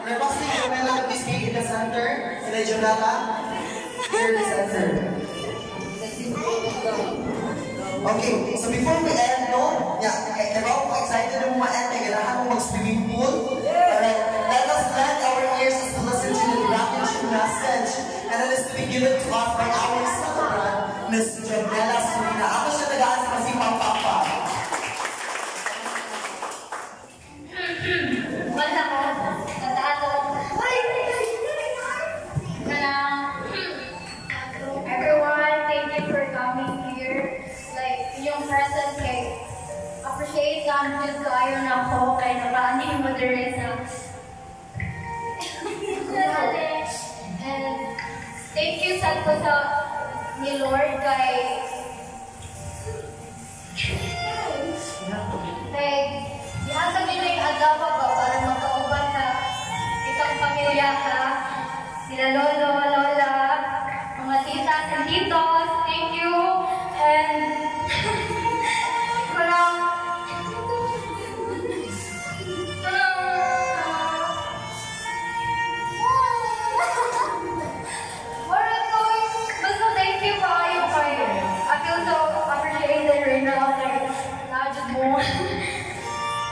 requesting Jamela to please be in the center. Sila Jamela, here in the center. Okay, so before we end, no? Yeah, ako excited na ma-end. Kailangan mo mag-swimming pool. Alright, let us lend our ears to listen to the gratitude message. And it is to be given to us by our celebrant, Ms. Jamela Surina. Ako siya tagaan sa Masipang Papa. Wala ko. Tatato. Everyone, thank you for coming here. Like, yung present kay appreciate lang dyan kayo na ako kay nabaani mo rin sa and thank you sa ni Lord kay ihasa nyo na yung agawa ba para magkauban na itong pamilya ha, sila lolo, lola, mga titas and titos, thank you, and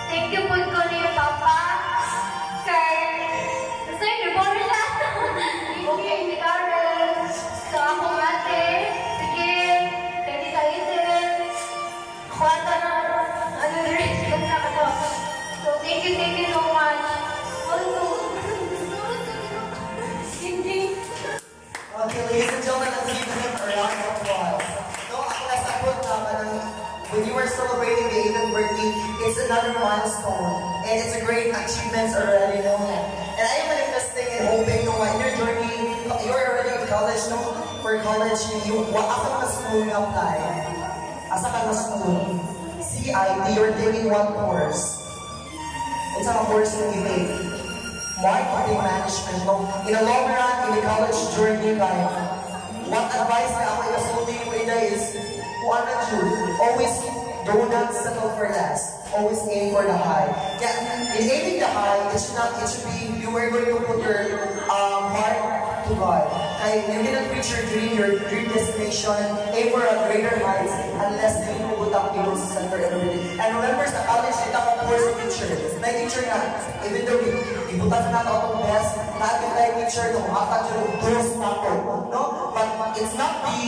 thank you po ko ni Papa kay kasi nagbono siya okay ni Karen sa akong ate sige kay Tita Eden kwanta na ano rin so thank you so much okay, ladies and gentlemen, let's give him a round of applause. No, ako nasabot when you are celebrating the 8th birthday, it's another milestone. And it's a great achievement already, no? And I am manifesting and hoping, no, in your journey, you're already in college, no? For college, asa ka school nga apply? Asa ka school? CIT, you're taking one course. It's a course in debate. Marketing management, no? In the long run, in the college journey, like, what advice na ako i-asulti mo is, always do not settle for less. Always aim for the high. Yeah, in aiming the high, it should be you are going to put your heart to God. You cannot reach your dream destination, aim for a greater heights unless you put up your center every day. And remember sa college, ito ako course teacher. May teacher na, even though ibutan na natin ang best, natin tayo teacher nung apat yung close na ako. No? But it's not the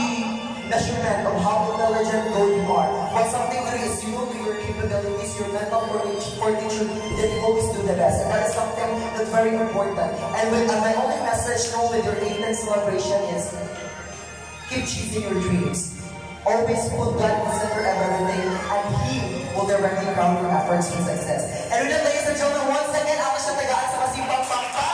measurement of how intelligent you are. What something really is, you know your capabilities, your mental fortitude, that you always do the best. And that is something that's very important. And my only message now with your 8th celebration is, keep chasing your dreams. Always put God in the center of everything, and He will directly crown your efforts with success. And with that, ladies and gentlemen, once again, ako siya tagaan sa Masipang Papa.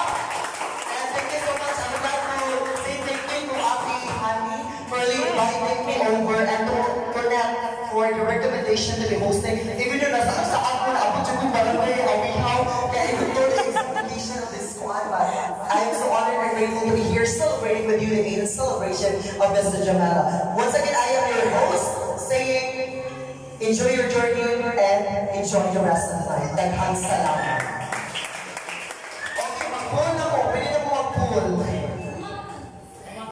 And thank you so much. I would like to say thank you to Ate Hani for inviting me over and to connect for the recommendation to be hosting. Even though nasa ako na abot yung barangay, awihaw, kaya ito the expectation of this squad, but I am so honored and grateful to be here celebrating with you the 8th celebration of Mr. Jamela. Once again, I am your host, saying, enjoy your journey and enjoy the rest of the night. Daghang salamat. Okay, mag-pool na mo. Pwede na mo mag-pool.